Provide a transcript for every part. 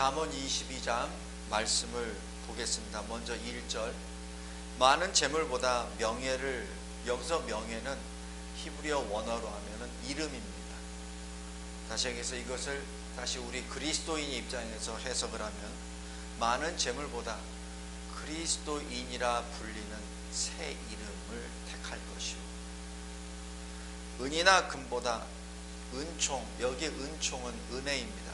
잠언 22장 말씀을 보겠습니다. 먼저 1절. 많은 재물보다 명예를, 여기서 명예는 히브리어 원어로 하면은 이름입니다. 다시 얘기해서 이것을 다시 우리 그리스도인 입장에서 해석을 하면 많은 재물보다 그리스도인이라 불리는 새 이름을 택할 것이요, 은이나 금보다 은총, 여기 은총은 은혜입니다.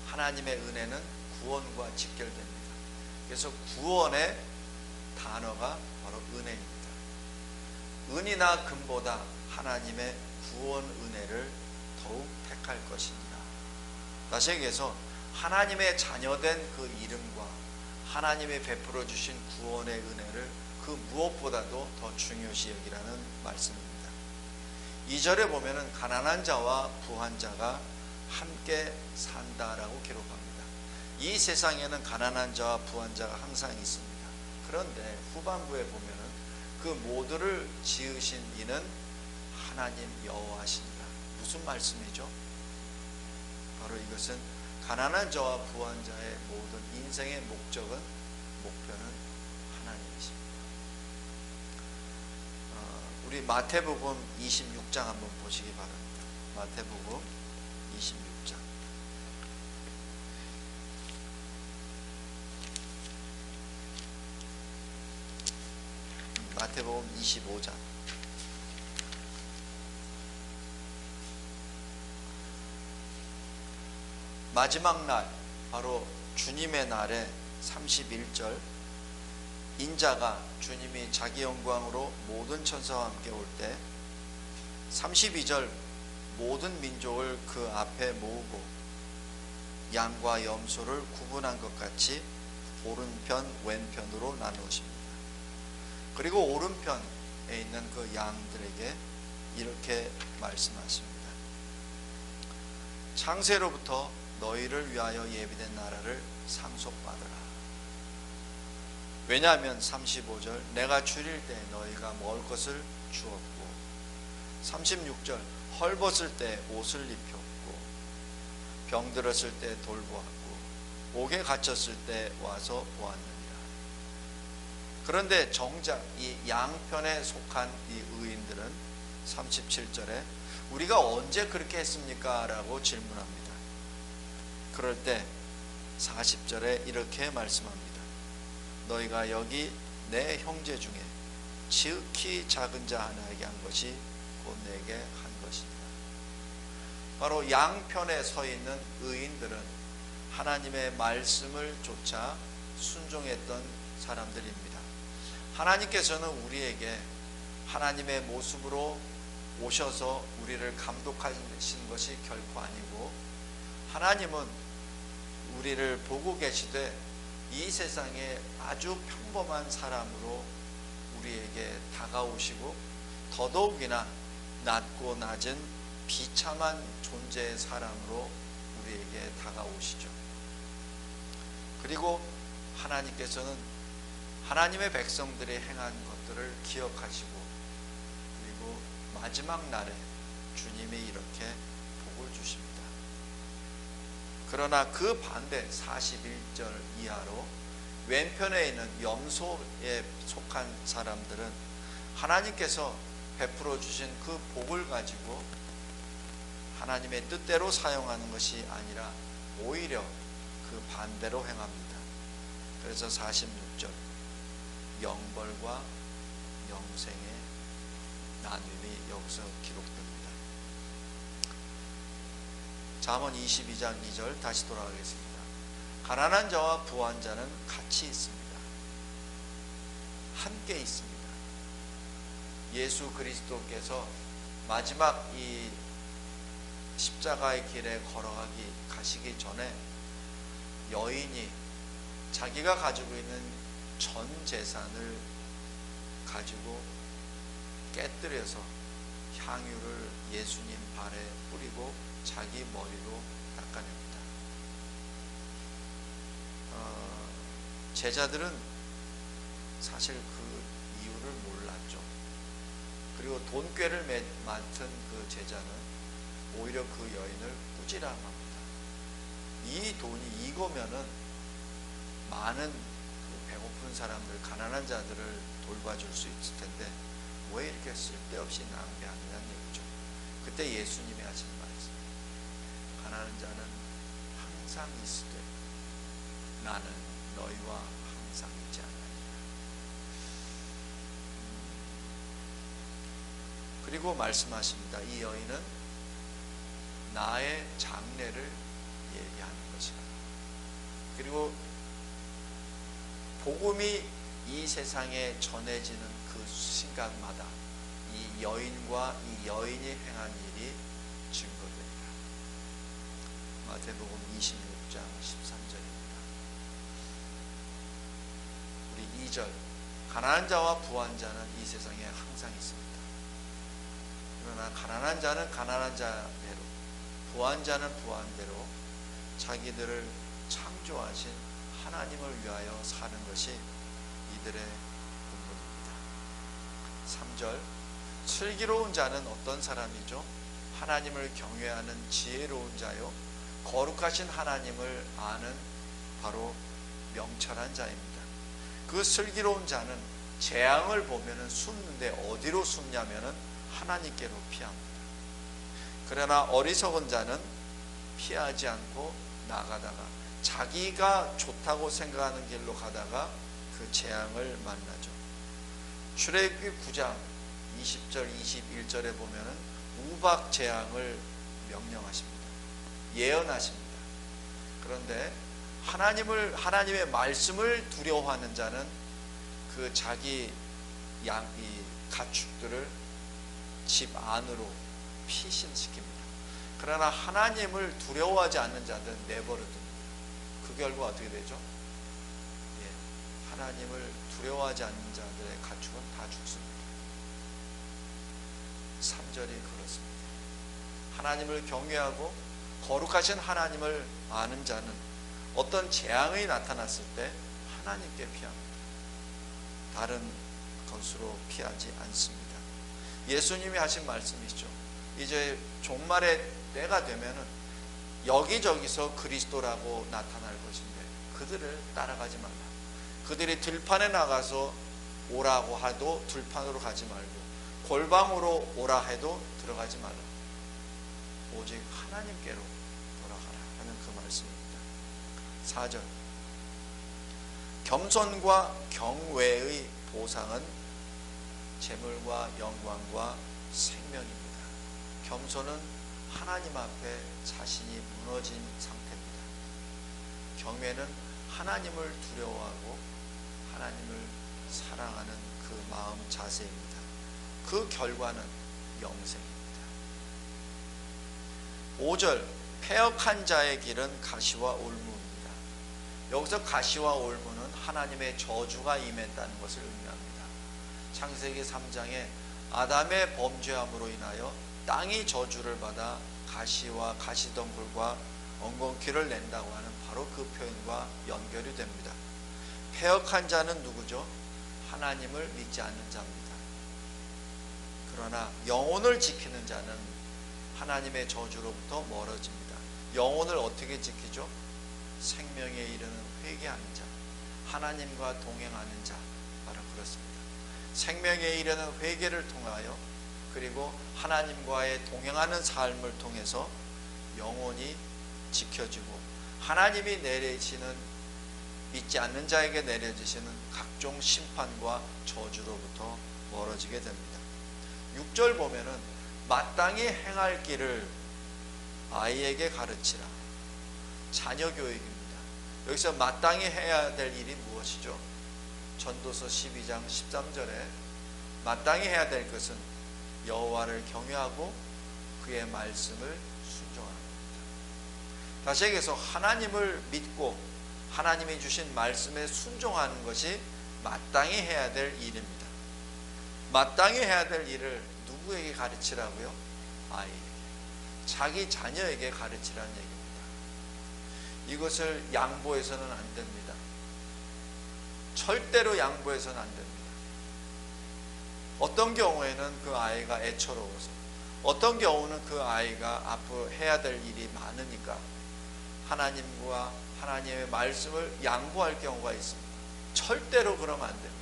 하나님의 은혜는 구원과 직결됩니다. 그래서 구원의 단어가 바로 은혜입니다. 은이나 금보다 하나님의 구원 은혜를 더욱 택할 것이니라. 다시 얘기해서 하나님의 자녀된 그 이름과 하나님이 베풀어 주신 구원의 은혜를 그 무엇보다도 더 중요시 여기라는 말씀입니다. 2절에 보면은 가난한 자와 부한 자가 함께 산다라고 기록합니다. 이 세상에는 가난한 자와 부한 자가 항상 있습니다. 그런데 후반부에 보면은 그 모두를 지으신 이는 하나님 여호와시니라. 무슨 말씀이죠? 바로 이것은 가난한 자와 부한 자의 모든 인생의 목표는 하나님이십니다. 우리 마태복음 26장 한번 보시기 바랍니다. 마태복음 26장. 마태복음 25장. 마지막 날, 바로 주님의 날에 31절, 인자가, 주님이 자기 영광으로 모든 천사와 함께 올 때 32절, 모든 민족을 그 앞에 모으고 양과 염소를 구분한 것 같이 오른편 왼편으로 나누십니다. 그리고 오른편에 있는 그 양들에게 이렇게 말씀하십니다. 창세로부터 너희를 위하여 예비된 나라를 상속받으라. 왜냐하면 35절, 내가 줄일 때 너희가 먹을 것을 주었고, 36절, 헐벗을 때 옷을 입혔고, 병들었을 때 돌보았고, 옥에 갇혔을 때 와서 보았느니라. 그런데 정작 이 양편에 속한 이 의인들은 37절에 우리가 언제 그렇게 했습니까? 라고 질문합니다. 그럴 때 40절에 이렇게 말씀합니다. 너희가 여기 내 형제 중에 지극히 작은 자 하나에게 한 것이 곧 내게 한 것이니라. 바로 양편에 서 있는 의인들은 하나님의 말씀을 쫓아 순종했던 사람들입니다. 하나님께서는 우리에게 하나님의 모습으로 오셔서 우리를 감독하시는 것이 결코 아니고, 하나님은 우리를 보고 계시되 이 세상에 아주 평범한 사람으로 우리에게 다가오시고, 더더욱이나 낮고 낮은 비참한 존재의 사람으로 우리에게 다가오시죠. 그리고 하나님께서는 하나님의 백성들이 행한 것들을 기억하시고, 그리고 마지막 날에 주님이 이렇게 복을 주십니다. 그러나 그 반대 41절 이하로 왼편에 있는 염소에 속한 사람들은 하나님께서 베풀어 주신 그 복을 가지고 하나님의 뜻대로 사용하는 것이 아니라 오히려 그 반대로 행합니다. 그래서 46절, 영벌과 영생의 나눔이 여기서 기록됩니다. 잠언 22장 2절 다시 돌아가겠습니다. 가난한 자와 부한 자는 같이 있습니다. 함께 있습니다. 예수 그리스도께서 마지막 이 십자가의 길에 가시기 전에 여인이 자기가 가지고 있는 전 재산을 가지고 깨뜨려서 향유를 예수님 발에 뿌리고 자기 머리로 닦아냅니다. 제자들은 사실 그 이유를 몰랐죠. 그리고 돈꾀를 맡은 그 제자는 오히려 그 여인을 꾸지람합니다. 이 돈이 이거면은 많은 그 배고픈 사람들, 가난한 자들을 돌봐줄 수 있을 텐데 왜 이렇게 쓸데없이 낭비하느냐는 얘기죠. 그때 예수님이 하신 말씀, 가난한 자는 항상 있으되 나는 너희와 항상 있지 않으리라. 그리고 말씀하십니다. 이 여인은 나의 장래를 얘기하는 것이라. 그리고 복음이 이 세상에 전해지는 그 순간마다 이 여인과 이 여인이 행한 일이 증거됩니다. 마태복음 26장 13절입니다. 우리 2절, 가난한 자와 부한 자는 이 세상에 항상 있습니다. 그러나 가난한 자는 가난한 자대로, 부한 자는 부한대로 자기들을 창조하신 하나님을 위하여 사는 것이 이들의 본분입니다. 3절, 슬기로운 자는 어떤 사람이죠? 하나님을 경외하는 지혜로운 자요, 거룩하신 하나님을 아는 바로 명철한 자입니다. 그 슬기로운 자는 재앙을 보면은 숨는데 어디로 숨냐면은 하나님께로 피합니다. 그러나 어리석은 자는 피하지 않고 나가다가 자기가 좋다고 생각하는 길로 가다가 그 재앙을 만나죠. 출애굽기 9장 20절 21절에 보면은 우박 재앙을 명령하십니다. 예언하십니다. 그런데 하나님의 말씀을 두려워하는 자는 그 자기 이 가축들을 집 안으로 피신시킵니다. 그러나 하나님을 두려워하지 않는 자들은 내버려둡니다. 그 결과 어떻게 되죠? 하나님을 두려워하지 않는 자들의 가축은 다 죽습니다. 3절이 그렇습니다. 하나님을 경외하고 거룩하신 하나님을 아는 자는 어떤 재앙이 나타났을 때 하나님께 피합니다. 다른 것으로 피하지 않습니다. 예수님이 하신 말씀이죠. 이제 종말의 때가 되면은 여기저기서 그리스도라고 나타날 것인데 그들을 따라가지 말라. 그들이 들판에 나가서 오라고 해도 들판으로 가지 말고 골방으로 오라 해도 들어가지 말라. 오직 하나님께로 돌아가라 하는 그 말씀입니다. 4절, 겸손과 경외의 보상은 재물과 영광과 생명입니다. 겸손은 하나님 앞에 자신이 무너진 상태입니다. 경외는 하나님을 두려워하고 하나님을 사랑하는 그 마음 자세입니다. 그 결과는 영생입니다. 5절, 패역한 자의 길은 가시와 올무입니다. 여기서 가시와 올무는 하나님의 저주가 임했다는 것을 의미합니다. 창세기 3장에 아담의 범죄함으로 인하여 땅이 저주를 받아 가시와 가시덩굴과 엉겅퀴를 낸다고 하는 바로 그 표현과 연결이 됩니다. 패역한 자는 누구죠? 하나님을 믿지 않는 자입니다. 그러나 영혼을 지키는 자는 하나님의 저주로부터 멀어집니다. 영혼을 어떻게 지키죠? 생명에 이르는 회개하는 자, 하나님과 동행하는 자, 바로 그렇습니다. 생명에 이르는 회개를 통하여 그리고 하나님과의 동행하는 삶을 통해서 영혼이 지켜지고 하나님이 내리시는, 믿지 않는 자에게 내려지시는 각종 심판과 저주로부터 멀어지게 됩니다. 6절 보면은 마땅히 행할 길을 아이에게 가르치라. 자녀 교육입니다. 여기서 마땅히 해야 될 일이 무엇이죠? 전도서 12장 13절에 마땅히 해야 될 것은 여호와를 경외하고 그의 말씀을 순종하는 겁니다. 다시 얘기해서 하나님을 믿고 하나님이 주신 말씀에 순종하는 것이 마땅히 해야 될 일입니다. 마땅히 해야 될 일을 누구에게 가르치라고요? 아이에게, 자기 자녀에게 가르치라는 얘기입니다. 이것을 양보해서는 안 됩니다. 절대로 양보해서는 안 됩니다. 어떤 경우에는 그 아이가 애처로워서, 어떤 경우는 그 아이가 앞으로 해야 될 일이 많으니까 하나님과 하나님의 말씀을 양보할 경우가 있습니다. 절대로 그러면 안 됩니다.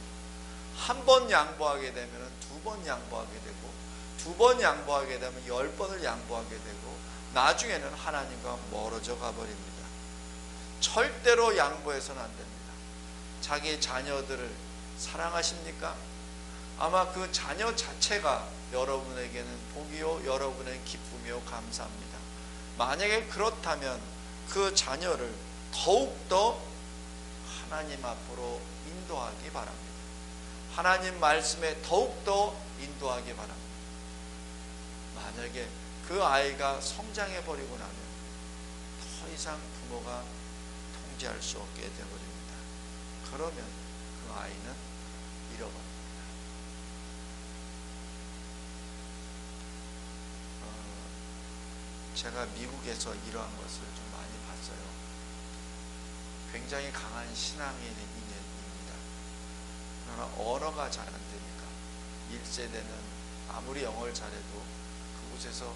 한 번 양보하게 되면 두 번 양보하게 되고, 두 번 양보하게 되면 10번을 양보하게 되고, 나중에는 하나님과 멀어져 가버립니다. 절대로 양보해서는 안 됩니다. 자기 자녀들을 사랑하십니까? 아마 그 자녀 자체가 여러분에게는 복이요, 여러분의 기쁨이요, 감사합니다. 만약에 그렇다면 그 자녀를 더욱더 하나님 앞으로 인도하기 바랍니다. 하나님 말씀에 더욱더 인도하기 바랍니다. 만약에 그 아이가 성장해 버리고 나면 더 이상 부모가 통제할 수 없게 되어버립니다. 그러면 그 아이는 잃어버립니다. 제가 미국에서 이러한 것을 좀 많이 봤어요. 굉장히 강한 신앙인입니다. 그러나 언어가 잘 안 되니까 1세대는 아무리 영어를 잘해도 그곳에서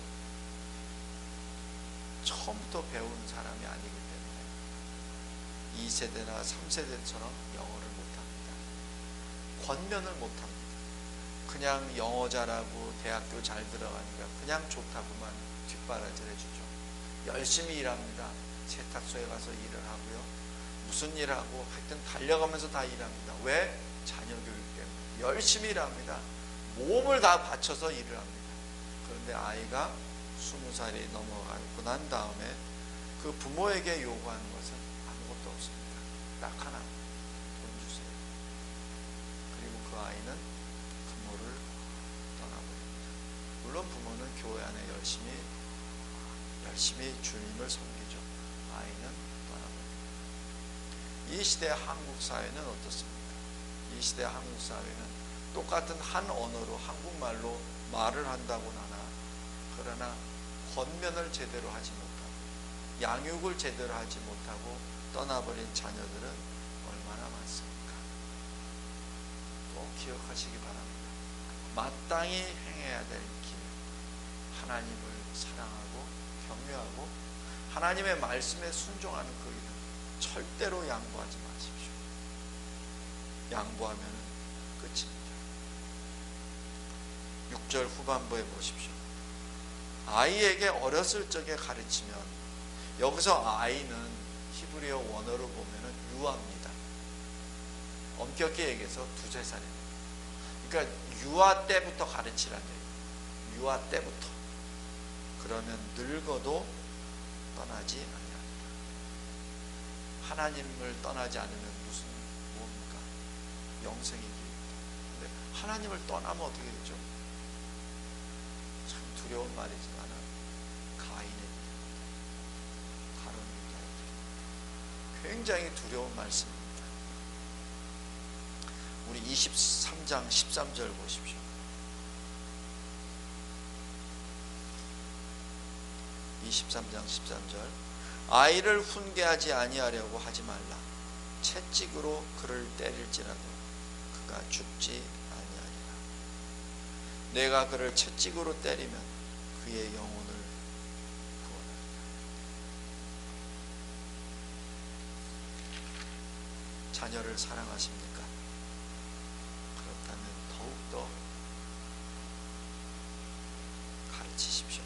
처음부터 배운 사람이 아니기 때문에 2세대나 3세대처럼 영어를 못합니다. 권면을 못합니다. 그냥 영어 잘하고 대학교 잘 들어가니까 그냥 좋다고만 뒷바라지를 해주죠. 열심히 일합니다. 세탁소에 가서 일을 하고요. 무슨 일하고 하여튼 달려가면서 다 일합니다. 왜? 자녀 교육 때문에. 열심히 일합니다. 몸을 다 바쳐서 일을 합니다. 그런데 아이가 20살이 넘어가고 난 다음에 그 부모에게 요구하는 것은 아무것도 없습니다. 딱 하나, 돈 주세요. 그리고 그 아이는 부모를 떠나버립니다. 물론 부모는 교회 안에 열심히 주님을 섬기죠. 아이는 떠나버립니다. 이 시대의 한국 사회는 어떻습니까? 이 시대의 한국 사회는 똑같은 한 언어로 한국말로 말을 한다고 하나, 그러나 권면을 제대로 하지 못하고 양육을 제대로 하지 못하고 떠나버린 자녀들은 얼마나 많습니까? 꼭 기억하시기 바랍니다. 마땅히 행해야 될 길, 하나님을 사랑하고 경외하고 하나님의 말씀에 순종하는 그 일은 절대로 양보하지 마십시오. 양보하면 끝입니다. 6절 후반부에 보십시오. 아이에게 어렸을 적에 가르치면, 여기서 아이는 히브리어 원어로 보면 유아입니다. 엄격히 얘기해서 2~3살입니다. 그러니까 유아 때부터 가르치라는 얘기예요. 유아 때부터. 그러면 늙어도 떠나지 아니합니다. 하나님을 떠나지 않으면 뭡니까? 영생이 길입니다. 근데 하나님을 떠나면 어떻게 되죠? 참 두려운 말이지만 가인의 길입니다. 가론의 길입니다. 굉장히 두려운 말씀입니다. 우리 23장 13절 보십시오. 23장 13절. 아이를 훈계하지 아니하려고 하지 말라. 채찍으로 그를 때릴지라도 그가 죽지 아니하리라. 내가 그를 채찍으로 때리면 그의 영혼을 구원하리라. 자녀를 사랑하십니까? 그렇다면 더욱더 가르치십시오.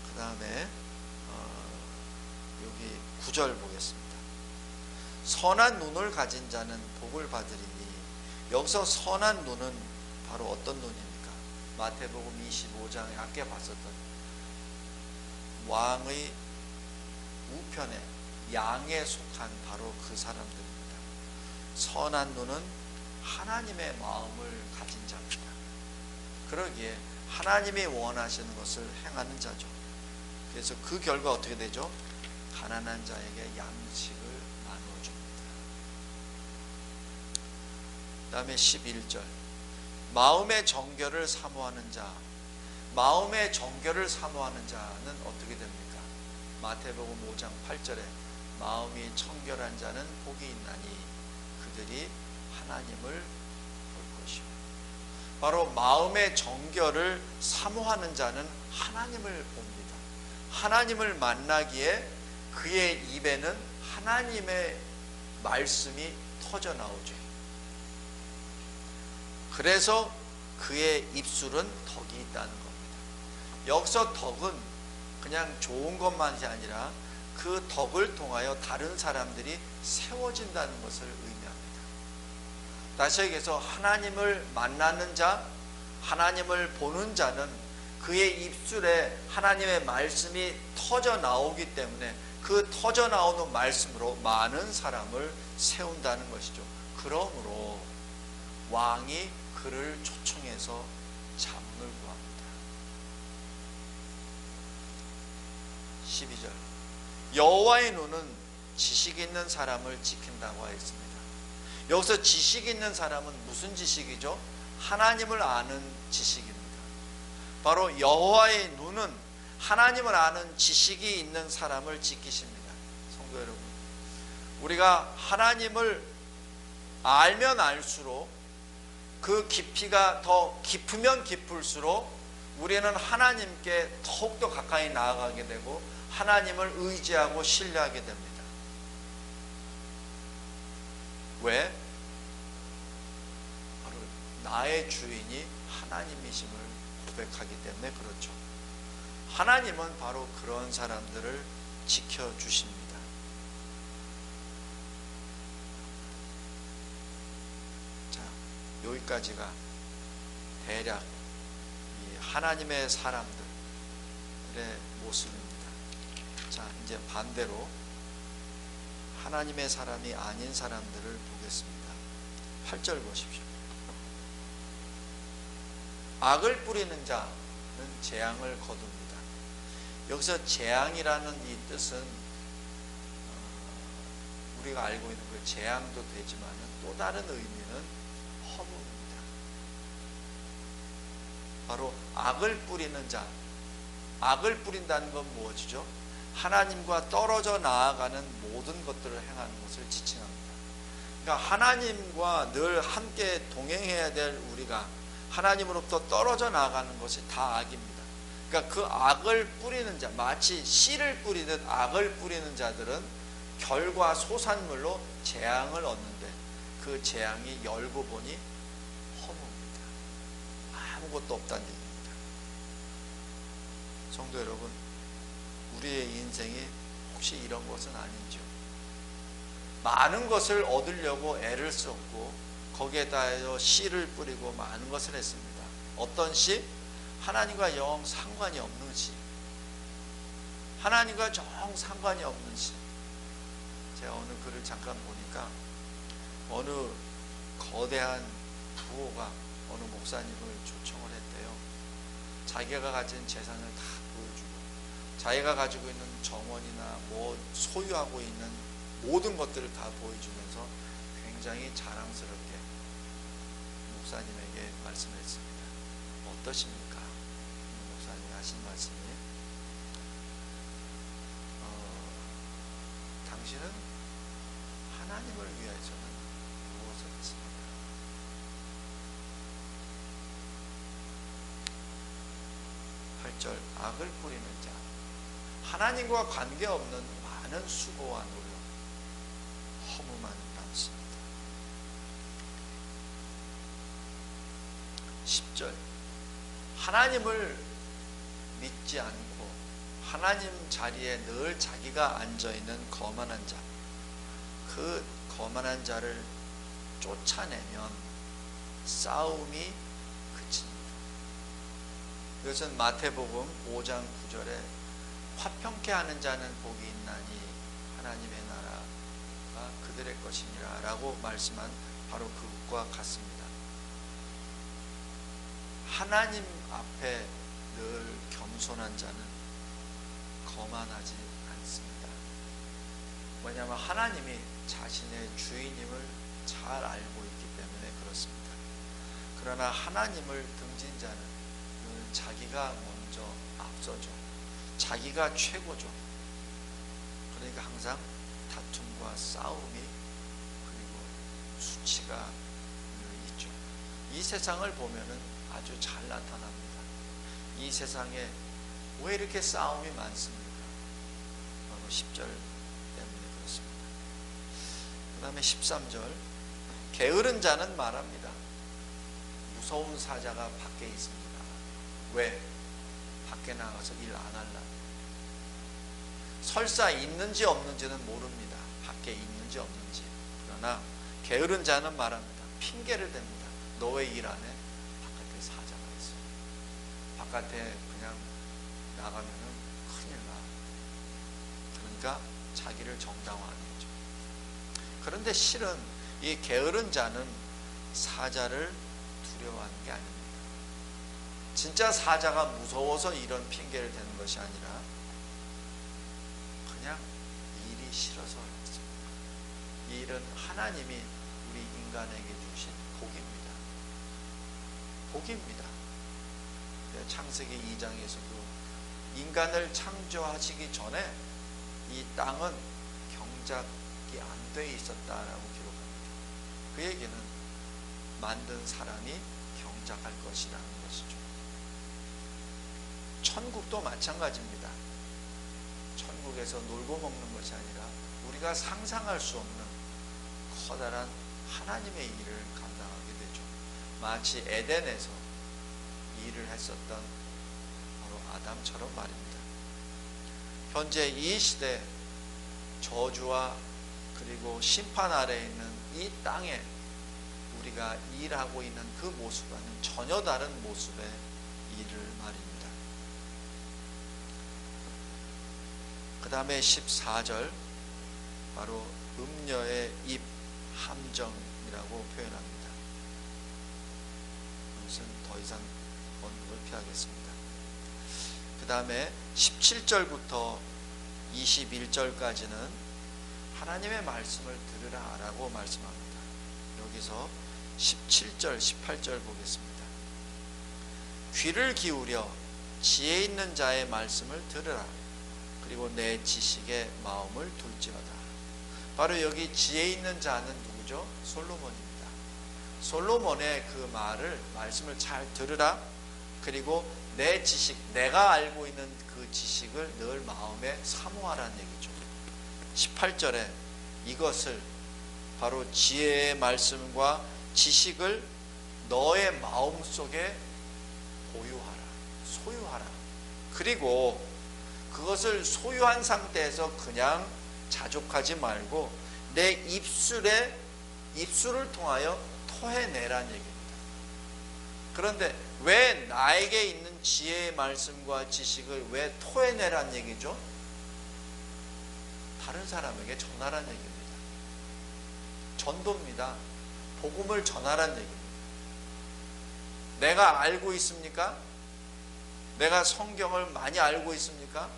그 다음에 여기 9절 보겠습니다. 선한 눈을 가진 자는 복을 받으리니, 여기서 선한 눈은 바로 어떤 눈입니까? 마태복음 25장에 아까 봤었던 왕의 우편에 양에 속한 바로 그 사람들입니다. 선한 눈은 하나님의 마음을 가진 자입니다. 그러기에 하나님이 원하시는 것을 행하는 자죠. 그래서 그 결과 어떻게 되죠? 가난한 자에게 양식을 나눠줍니다. 그 다음에 11절. 마음의 정결을 사모하는 자. 마음의 정결을 사모하는 자는 어떻게 됩니까? 마태복음 5장 8절에 마음이 청결한 자는 복이 있나니 그들이 하나님을 볼 것이요. 바로 마음의 정결을 사모하는 자는 하나님을 봅니다. 하나님을 만나기에 그의 입에는 하나님의 말씀이 터져 나오죠. 그래서 그의 입술은 덕이 있다는 겁니다. 여기서 덕은 그냥 좋은 것만이 아니라 그 덕을 통하여 다른 사람들이 세워진다는 것을 의미합니다. 다시 얘기해서 하나님을 만나는 자, 하나님을 보는 자는 그의 입술에 하나님의 말씀이 터져 나오기 때문에 그 터져 나오는 말씀으로 많은 사람을 세운다는 것이죠. 그러므로 왕이 그를 초청해서 자문을 구합니다. 12절 여호와의 눈은 지식 있는 사람을 지킨다고 하였습니다. 여기서 지식 있는 사람은 무슨 지식이죠? 하나님을 아는 지식입니다. 바로 여호와의 눈은 하나님을 아는 지식이 있는 사람을 지키십니다. 성도 여러분, 우리가 하나님을 알면 알수록 그 깊이가 더 깊으면 깊을수록 우리는 하나님께 더욱더 가까이 나아가게 되고 하나님을 의지하고 신뢰하게 됩니다. 왜? 바로 나의 주인이 하나님이심을 고백하기 때문에 그렇죠. 하나님은 바로 그런 사람들을 지켜주십니다. 자, 여기까지가 대략 이 하나님의 사람들의 모습입니다. 자, 이제 반대로 하나님의 사람이 아닌 사람들을 보겠습니다. 8절 보십시오. 악을 뿌리는 자는 재앙을 거둡니다. 여기서 재앙이라는 이 뜻은 우리가 알고 있는 그 재앙도 되지만 또 다른 의미는 허무입니다. 바로 악을 뿌리는 자, 악을 뿌린다는 건 무엇이죠? 하나님과 떨어져 나아가는 모든 것들을 행하는 것을 지칭합니다. 그러니까 하나님과 늘 함께 동행해야 될 우리가 하나님으로부터 떨어져 나가는 것이 다 악입니다. 그러니까 그 악을 뿌리는 자, 마치 씨를 뿌리듯 악을 뿌리는 자들은 결과 소산물로 재앙을 얻는데 그 재앙이 열고 보니 허무입니다. 아무것도 없다는 얘기입니다. 성도 여러분, 우리의 인생이 혹시 이런 것은 아니죠? 많은 것을 얻으려고 애를 썼고 거기에다 씨를 뿌리고 많은 것을 했습니다. 어떤 씨? 하나님과 영 상관이 없는 씨. 하나님과 정 상관이 없는 씨. 제가 어느 글을 잠깐 보니까 어느 거대한 부호가 어느 목사님을 초청을 했대요. 자기가 가진 재산을 다 보여주고 자기가 가지고 있는 정원이나 뭐 소유하고 있는 모든 것들을 다 보여주면서 굉장히 자랑스럽게 목사님에게 말씀을 했습니다. 어떠십니까? 목사님이 하신 말씀이 당신은 하나님을 위해서는 무엇을 했습니까? 악을 뿌리는 자, 하나님과 관계없는 많은 수고와 노력, 허무만 남습니다. 10절, 하나님을 믿지 않고 하나님 자리에 늘 자기가 앉아있는 거만한 자, 그 거만한 자를 쫓아내면 싸움이 그칩니다. 이것은 마태복음 5장 9절에 화평케 하는 자는 복이 있나니 하나님의 나라가 그들의 것이니라 라고 말씀한 바로 그것과 같습니다. 하나님 앞에 늘 겸손한 자는 거만하지 않습니다. 왜냐하면 하나님이 자신의 주인임을 잘 알고 있기 때문에 그렇습니다. 그러나 하나님을 등진 자는 늘 자기가 먼저 앞서죠. 자기가 최고죠. 그러니까 항상 다툼과 싸움이 그리고 수치가 늘 있죠. 이 세상을 보면은 아주 잘 나타납니다. 이 세상에 왜 이렇게 싸움이 많습니까? 10절 때문에 그렇습니다. 그 다음에 13절, 게으른 자는 말합니다. 무서운 사자가 밖에 있습니다. 왜? 밖에 나가서 일 안 하려고. 설사 있는지 없는지는 모릅니다. 밖에 있는지 없는지. 그러나 게으른 자는 말합니다. 핑계를 댑니다. 너 왜 일 안 해? 바깥에 사자가 있어. 바깥에 그냥 나가면은 큰일 나. 그러니까 자기를 정당화하는 거죠. 그런데 실은 이 게으른 자는 사자를 두려워하는 게 아닙니다. 진짜 사자가 무서워서 이런 핑계를 대는 것이 아니라 그냥 일이 싫어서 그렇습니다. 이 일은 하나님이 우리 인간에게 주신 복입니다. 복입니다. 창세기 2장에서도 인간을 창조하시기 전에 이 땅은 경작이 안 돼 있었다라고 기록합니다. 그 얘기는 만든 사람이 경작할 것이라는 것이죠. 천국도 마찬가지입니다. 천국에서 놀고 먹는 것이 아니라 우리가 상상할 수 없는 커다란 하나님의 일을 감당하게 되죠. 마치 에덴에서 일을 했었던 바로 아담처럼 말입니다. 현재 이 시대 저주와 그리고 심판 아래에 있는 이 땅에 우리가 일하고 있는 그 모습과는 전혀 다른 모습의 일을 말입니다. 그 다음에 14절, 바로 음녀의 입 함정이라고 표현합니다. 이것은 더 이상 언급을 피하겠습니다. 그 다음에 17절부터 21절까지는 하나님의 말씀을 들으라 라고 말씀합니다. 여기서 17절, 18절 보겠습니다. 귀를 기울여 지혜 있는 자의 말씀을 들으라. 그리고 내 지식의 마음을 둘지어다. 바로 여기 지혜 있는 자는 누구죠? 솔로몬입니다. 솔로몬의 그 말씀을 잘 들으라. 그리고 내 지식, 내가 알고 있는 그 지식을 늘 마음에 사모하라는 얘기죠. 18절에 이것을 바로 지혜의 말씀과 지식을 너의 마음속에 보유하라, 소유하라. 그리고 그것을 소유한 상태에서 그냥 자족하지 말고 내 입술을 통하여 토해내라는 얘기입니다. 그런데 왜 나에게 있는 지혜의 말씀과 지식을 왜 토해내라는 얘기죠? 다른 사람에게 전하라는 얘기입니다. 전도입니다. 복음을 전하라는 얘기입니다. 내가 알고 있습니까? 내가 성경을 많이 알고 있습니까?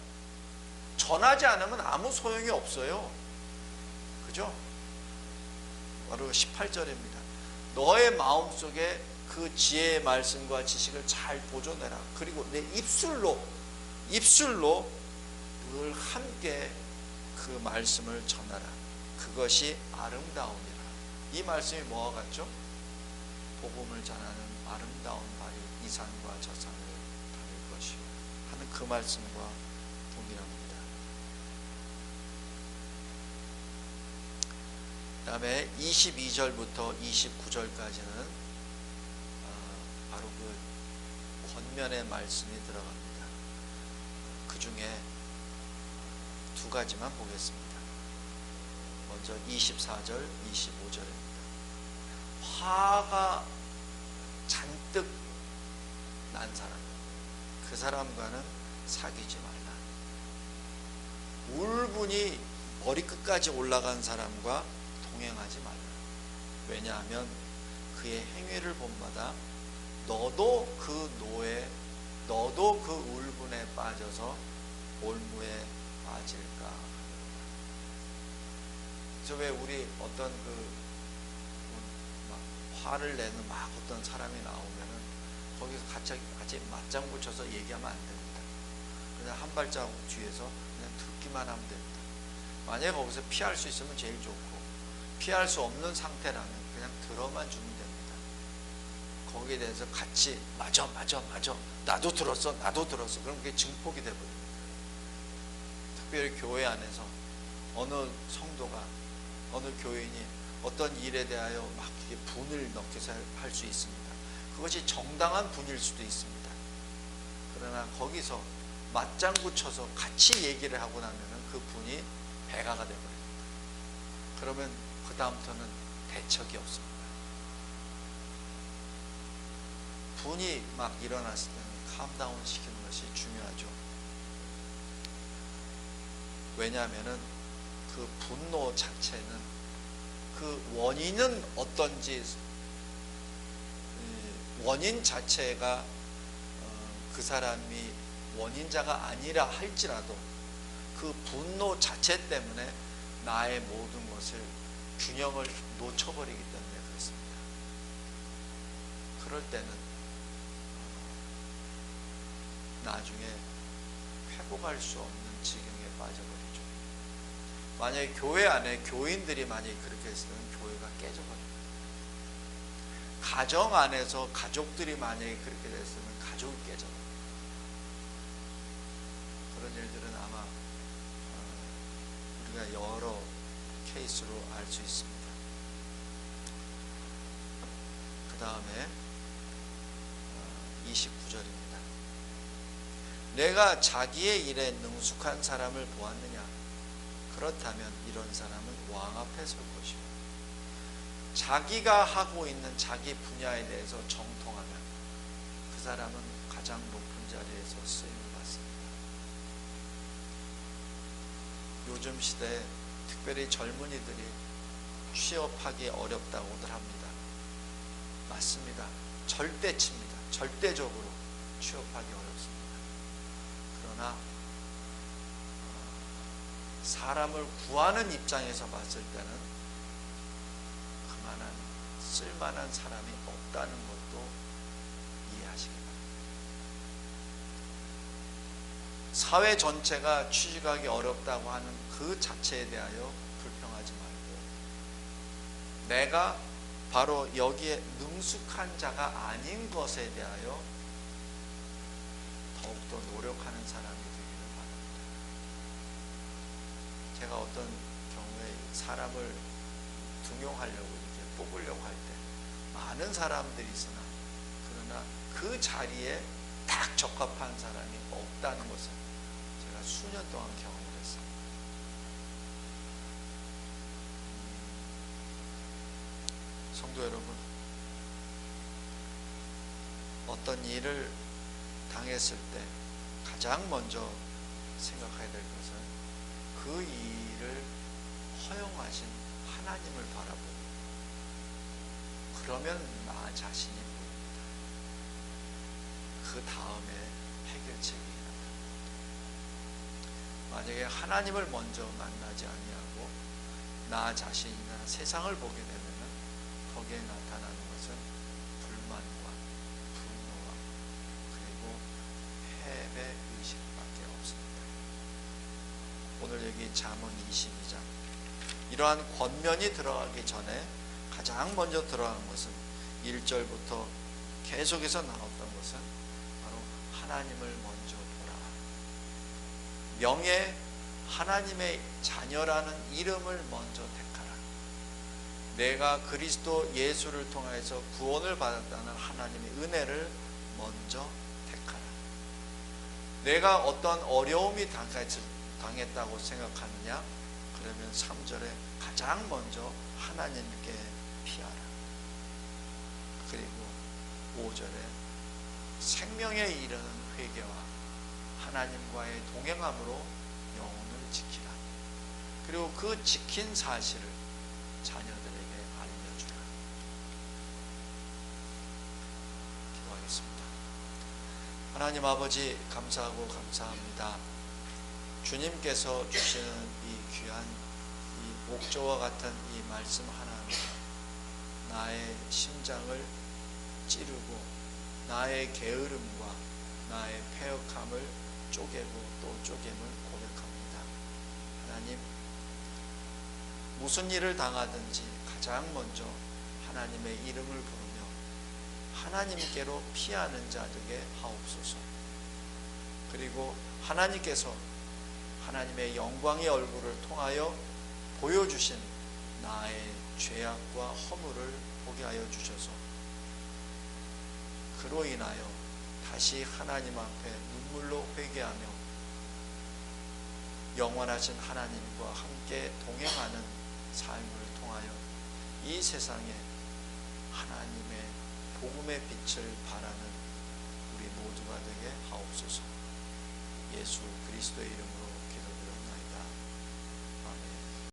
전하지 않으면 아무 소용이 없어요. 그죠? 바로 18절입니다. 너의 마음속에 그 지혜의 말씀과 지식을 잘 보존해라. 그리고 내 입술로 늘 함께 그 말씀을 전하라. 그것이 아름다움이라. 이 말씀이 뭐와 같죠? 복음을 전하는 아름다운 발이 이 산과 저 산을 밟을 것이요 하는 그 말씀과 동일합니다. 그 다음에 22절부터 29절까지는 바로 그 권면의 말씀이 들어갑니다. 그 중에 두 가지만 보겠습니다. 먼저 24절, 25절입니다. 화가 잔뜩 난 사람, 그 사람과는 사귀지 말라. 울분이 머리끝까지 올라간 사람과 동행하지 말라. 왜냐하면 그의 행위를 본마다 너도 그 노에, 너도 그 울분에 빠져서 올무에 빠질까. 저 왜 우리 어떤 막 화를 내는 막 어떤 사람이 나오면은 거기서 같이 맞장구 쳐서 얘기하면 안 됩니다. 그냥 한 발자국 뒤에서 그냥 듣기만 하면 됩니다. 만약에 거기서 피할 수 있으면 제일 좋고, 피할 수 없는 상태라면 그냥 들어만 주면 됩니다. 거기에 대해서 같이 맞아 나도 들었어 그럼 그게 증폭이 돼버립니다. 특별히 교회 안에서 어느 성도가, 어느 교인이 어떤 일에 대하여 막 분을 넣게서 할 수 있습니다. 그것이 정당한 분일 수도 있습니다. 그러나 거기서 맞장구 쳐서 같이 얘기를 하고 나면은 그 분이 배가가 되어버립니다. 그러면 그 다음부터는 대척이 없습니다. 분이 막 일어났을 때는 캄다운 시키는 것이 중요하죠. 왜냐하면은 그 분노 자체는 그 원인은 어떤지, 원인 자체가 그 사람이 원인자가 아니라 할지라도 그 분노 자체 때문에 나의 모든 것을 균형을 놓쳐버리기 때문에 그렇습니다. 그럴 때는 나중에 회복할 수 없는 지경에 빠져버리죠. 만약에 교회 안에 교인들이 만약에 그렇게 했으면 교회가 깨져버립니다. 가정 안에서 가족들이 만약에 그렇게 됐으면 가족이 깨져버립니다. 그런 일들은 아마 우리가 여러 케이스로 알 수 있습니다. 그 다음에 29절입니다. 내가 자기의 일에 능숙한 사람을 보았느냐? 그렇다면 이런 사람은 왕 앞에 설 것이고, 자기가 하고 있는 자기 분야에 대해서 정통하면 그 사람은 가장 높은 자리에서 쓰임을 받습니다. 요즘 시대에 특별히 젊은이들이 취업하기 어렵다고들 합니다. 맞습니다. 절대치입니다. 절대적으로 취업하기 어렵습니다. 그러나 사람을 구하는 입장에서 봤을 때는 그만한 쓸만한 사람이 없다는 것도 이해하시기 바랍니다. 사회 전체가 취직하기 어렵다고 하는 그 자체에 대하여 불평하지 말고, 내가 바로 여기에 능숙한 자가 아닌 것에 대하여 더욱더 노력하는 사람이 되기를 바랍니다. 제가 어떤 경우에 사람을 등용하려고 이렇게 뽑으려고 할 때 많은 사람들이 있으나 그러나 그 자리에 딱 적합한 사람이 없다는 것을 제가 수년 동안 경험을 했습니다. 성도 여러분, 어떤 일을 당했을 때 가장 먼저 생각해야 될 것은 그 일을 허용하신 하나님을 바라보고, 그러면 나 자신이 보입니다. 그 다음에 해결책이 나타납니다. 만약에 하나님을 먼저 만나지 아니하고 나 자신이나 세상을 보게 되면 거기에 나타나는 것은 불만과 분노와 그리고 패배 의식밖에 없습니다. 오늘 여기 잠언 22장, 이러한 권면이 들어가기 전에 가장 먼저 들어간 것은 1절부터 계속해서 나왔던 것은 바로 하나님을 먼저 보라. 명예, 하나님의 자녀라는 이름을 먼저 택하라. 내가 그리스도 예수를 통해서 구원을 받았다는 하나님의 은혜를 먼저 택하라. 내가 어떤 어려움이 당했다고 생각하느냐? 그러면 3절에 가장 먼저 하나님께 피하라. 그리고 5절에 생명에 이르는 회개와 하나님과의 동행함으로 영혼을 지키라. 그리고 그 지킨 사실을 자녀들에게 알려주라. 기도하겠습니다. 하나님 아버지, 감사하고 감사합니다. 주님께서 주시는 이 귀한 이 목조와 같은 이 말씀 하나하나 나의 심장을 찌르고 나의 게으름과 나의 패역함을 쪼개고 또 쪼갰을 고백합니다. 하나님, 무슨 일을 당하든지 가장 먼저 하나님의 이름을 부르며 하나님께로 피하는 자 되게 하옵소서. 그리고 하나님께서 하나님의 영광의 얼굴을 통하여 보여주신 나의 죄악과 허물을 보게 하여 주셔서 그로 인하여 다시 하나님 앞에 눈물로 회개하며 영원하신 하나님과 함께 동행하는 삶을 통하여 이 세상에 하나님의 복음의 빛을 발하는 우리 모두가 되게 하옵소서. 예수 그리스도의 이름으로